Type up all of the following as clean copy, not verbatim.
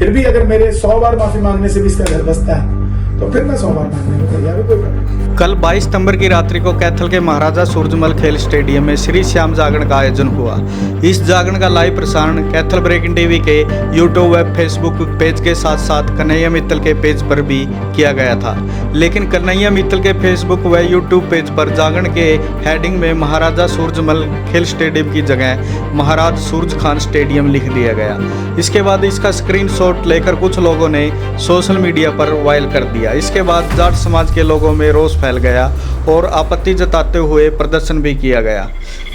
फिर भी अगर मेरे 100 बार माफी मांगने से भी इसका घर बसता है तो फिर मैं 100 बार मांगने को तैयार हूँ। कोई कल 22 सितंबर की रात्रि को कैथल के महाराजा सूरजमल खेल स्टेडियम में श्री श्याम जागरण का आयोजन हुआ। इस जागरण का लाइव प्रसारण कैथल ब्रेकिंग टीवी के यूट्यूब व फेसबुक पेज के साथ साथ कन्हैया मित्तल के पेज पर भी किया गया था। लेकिन कन्हैया मित्तल के फेसबुक व यूट्यूब पेज पर जागरण के हेडिंग में महाराजा सूरजमल खेल स्टेडियम की जगह महाराज सूरज खान स्टेडियम लिख दिया गया। इसके बाद इसका स्क्रीनशॉट लेकर कुछ लोगों ने सोशल मीडिया पर वायरल कर दिया। इसके बाद जाट समाज के लोगों में रोष फैल गया और आपत्ति जताते हुए प्रदर्शन भी किया गया।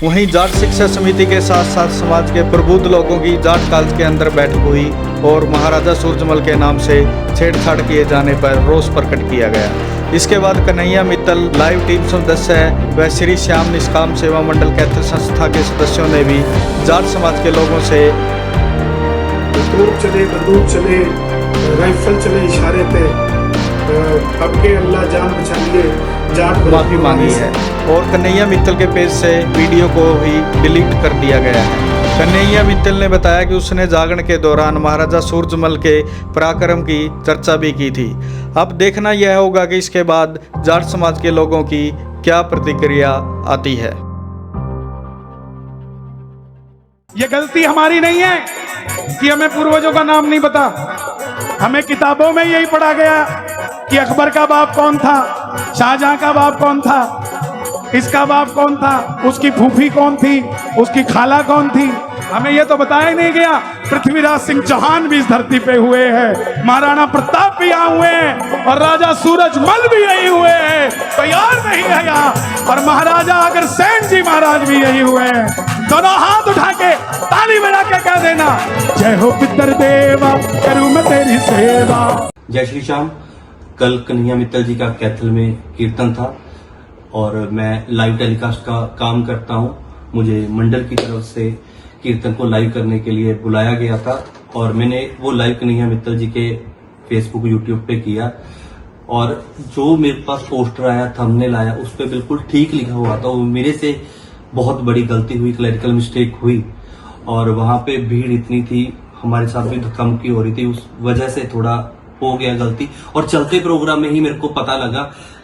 वहीं जाट शिक्षा समिति के साथ साथ समाज के प्रबुद्ध लोगों की जाट कॉलेज के अंदर बैठक हुई और महाराजा सूरजमल के नाम से छेड़छाड़ किए जाने पर रोष प्रकट किया गया। इसके बाद कन्हैया मित्तल लाइव टीम सदस्य व श्री श्याम निष्काम सेवा मंडल कैथल संस्था के सदस्यों ने भी जाट समाज के लोगों से तोप चले, बंदूक चले, राइफल चले, इशारे पे अब के अल्लाह जान बचा लिए जाट माफी मांगी है और कन्हैया मित्तल के पेज से वीडियो को ही डिलीट कर दिया गया है। कन्हैया मित्तल ने बताया कि उसने जागरण के दौरान महाराजा सूरजमल के पराक्रम की चर्चा भी की थी। अब देखना यह होगा कि इसके बाद जाट समाज के लोगों की क्या प्रतिक्रिया आती है। ये गलती हमारी नहीं है कि हमें पूर्वजों का नाम नहीं पता। हमें किताबों में यही पढ़ा गया कि अकबर का बाप कौन था, शाहजहां का बाप कौन था, इसका बाप कौन था, उसकी फूफी कौन थी, उसकी खाला कौन थी। हमें यह तो बताया ही नहीं गया। पृथ्वीराज सिंह चौहान भी इस धरती पे हुए हैं, महाराणा प्रताप भी यहाँ हुए हैं और राजा सूरजमल भी यही हुए हैं। तो यार नहीं है यहाँ। और महाराजा अग्रसेन जी महाराज भी यही हुए हैं। दोनों हाथ उठा के ताली बजा के कह देना, जय हो पितृदेवा करूं मैं तेरी सेवा। जय श्री श्याम। कल कन्हैया मित्तल जी का कैथल में कीर्तन था और मैं लाइव टेलीकास्ट का काम करता हूं। मुझे मंडल की तरफ से कीर्तन को लाइव करने के लिए बुलाया गया था और मैंने वो लाइव कन्हैया मित्तल जी के फेसबुक यूट्यूब पे किया और जो मेरे पास पोस्टर आया, थंबनेल आया, उस पर बिल्कुल ठीक लिखा हुआ था। वो मेरे से बहुत बड़ी गलती हुई, क्लरिकल मिस्टेक हुई और वहां पे भीड़ इतनी थी, हमारे साथ भी धक्का-मुक्की हो रही थी, उस वजह से थोड़ा हो गया गलती। और चलते प्रोग्राम में ही मेरे को पता लगा,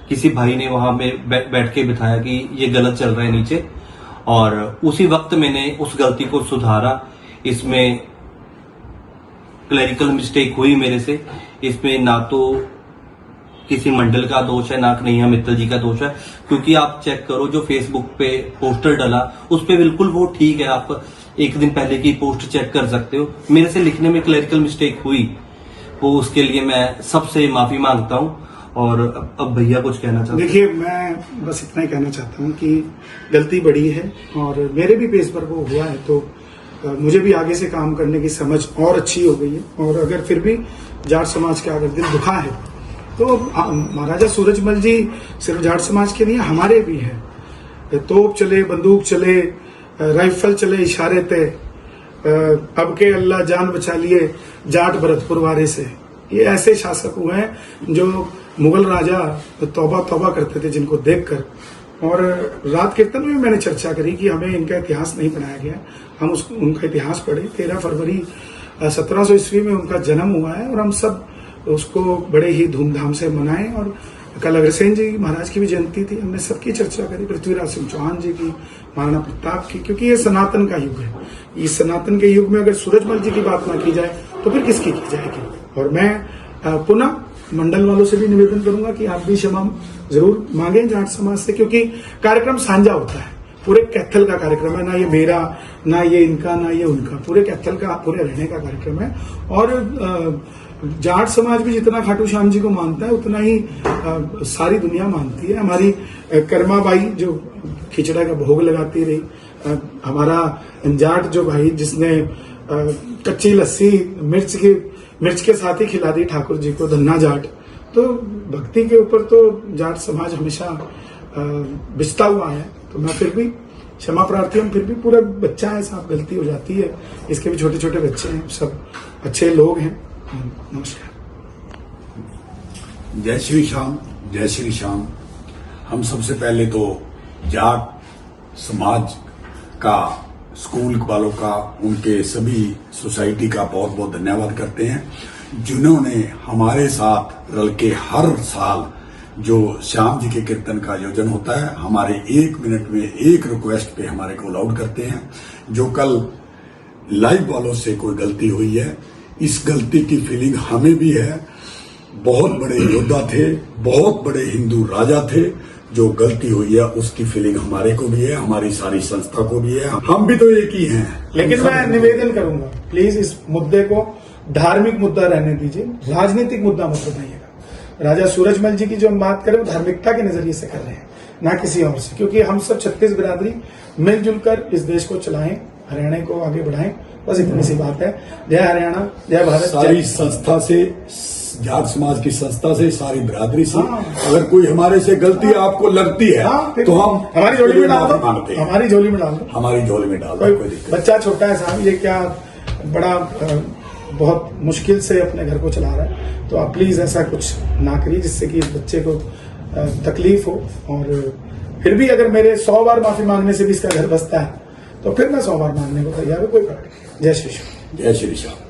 किसी भाई ने वहां पे बैठ के बिठाया कि ये गलत चल रहा है नीचे, और उसी वक्त मैंने उस गलती को सुधारा। इसमें क्लरिकल मिस्टेक हुई मेरे से, इसमें ना तो किसी मंडल का दोष है ना कन्हैया मित्तल जी का दोष है, क्योंकि आप चेक करो जो फेसबुक पे पोस्टर डाला उस पे बिल्कुल वो ठीक है। आप एक दिन पहले की पोस्ट चेक कर सकते हो। मेरे से लिखने में क्लरिकल मिस्टेक हुई, वो उसके लिए मैं सबसे माफी मांगता हूं। और अब भैया कुछ कहना चाहते हैं? देखिए, मैं बस इतना ही कहना चाहता हूं कि गलती बड़ी है और मेरे भी पेज पर वो हुआ है, तो मुझे भी आगे से काम करने की समझ और अच्छी हो गई है। और अगर फिर भी जाट समाज का अगर दिल दुखा है तो महाराजा सूरजमल जी सिर्फ जाट समाज के नहीं, हमारे भी है। तोप चले, बंदूक चले, राइफल चले, इशारे ते अब के अल्लाह जान बचा लिए जाट भरतपुर वारे से। ये ऐसे शासक हुए हैं जो मुगल राजा तौबा तौबा करते थे जिनको देखकर। और रात कीर्तन में मैंने चर्चा करी कि हमें इनका इतिहास नहीं पढ़ाया गया, हम उनका इतिहास पढ़े। 13 फरवरी 1700 ईस्वी में उनका जन्म हुआ है और हम सब उसको बड़े ही धूमधाम से मनाएं। और कल अग्रसेन जी महाराज की भी जयंती थी, हमने सबकी चर्चा करी, पृथ्वीराज सिंह चौहान जी की, महाराणा प्रताप की, क्योंकि ये सनातन का युग है। इस सनातन के युग में अगर सूरजमल जी की बात ना की जाए तो फिर किसकी की जाएगी। और मैं पुनः मंडल वालों से भी निवेदन करूंगा कि आप भी क्षमा जरूर मांगें जाट समाज से, क्योंकि कार्यक्रम साझा होता है, पूरे कैथल का कार्यक्रम है, ना ये मेरा, ना ये इनका, ना ये उनका, पूरे कैथल का, पूरे रहने का कार्यक्रम है। और जाट समाज भी जितना खाटू श्याम जी को मानता है उतना ही सारी दुनिया मानती है। हमारी कर्माबाई जो खिचड़ा का भोग लगाती रही, हमारा जाट जो भाई जिसने कच्ची लस्सी मिर्च के साथ ही खिला दी ठाकुर जी को, धन्ना जाट। तो भक्ति के ऊपर तो जाट समाज हमेशा बिछता हुआ है। तो मैं फिर भी क्षमा प्रार्थी हूँ, फिर भी पूरा बच्चा है साहब, गलती हो जाती है। इसके भी छोटे छोटे बच्चे हैं, सब अच्छे लोग हैं। नमस्कार। जय श्री श्याम, जय श्री श्याम। हम सबसे पहले तो जाट समाज का स्कूल वालों का, उनके सभी सोसाइटी का बहुत बहुत धन्यवाद करते हैं, जिन्होंने हमारे साथ रल के हर साल जो श्याम जी के कीर्तन का आयोजन होता है, हमारे 1 मिनट में एक रिक्वेस्ट पे हमारे को अलाउड करते हैं। जो कल लाइव वालों से कोई गलती हुई है, इस गलती की फीलिंग हमें भी है। बहुत बड़े योद्धा थे, बहुत बड़े हिंदू राजा थे, जो गलती हुई है उसकी फीलिंग हमारे को भी है, हमारी सारी संस्था को भी है। हम भी तो एक ही हैं। लेकिन मैं निवेदन करूंगा, प्लीज इस मुद्दे को धार्मिक मुद्दा रहने दीजिए, राजनीतिक मुद्दा मत बनाइएगा। राजा सूरजमल जी की जो हम बात करें वो धार्मिकता के नजरिए से कर रहे हैं, ना किसी और से, क्योंकि हम सब 36 बिरादरी मिलजुल कर इस देश को चलाएं, हरियाणा को आगे बढ़ाएं, बस इतनी सी बात है। जय हरियाणा, जय भारत। सारी संस्था से, जाट समाज की संस्था से, सारी बिरादरी से, अगर कोई हमारे से गलती आपको लगती है तो हम हमारी झोली में डाल दो, मांगते हैं, हमारी झोली में डाल दो, हमारी झोली में डाल दो। कोई दिक्कत बच्चा छोटा है साहब, ये क्या बड़ा बहुत मुश्किल से अपने घर को चला रहा है, तो आप प्लीज ऐसा कुछ ना करिए जिससे कि इस बच्चे को तकलीफ हो। और फिर भी अगर मेरे 100 बार माफी मांगने से भी इसका घर बसता है तो फिर मैं 100 बार मांगने को तैयार हूं, कोई फर्क नहीं। जय श्री श्याम। जय श्री श्याम।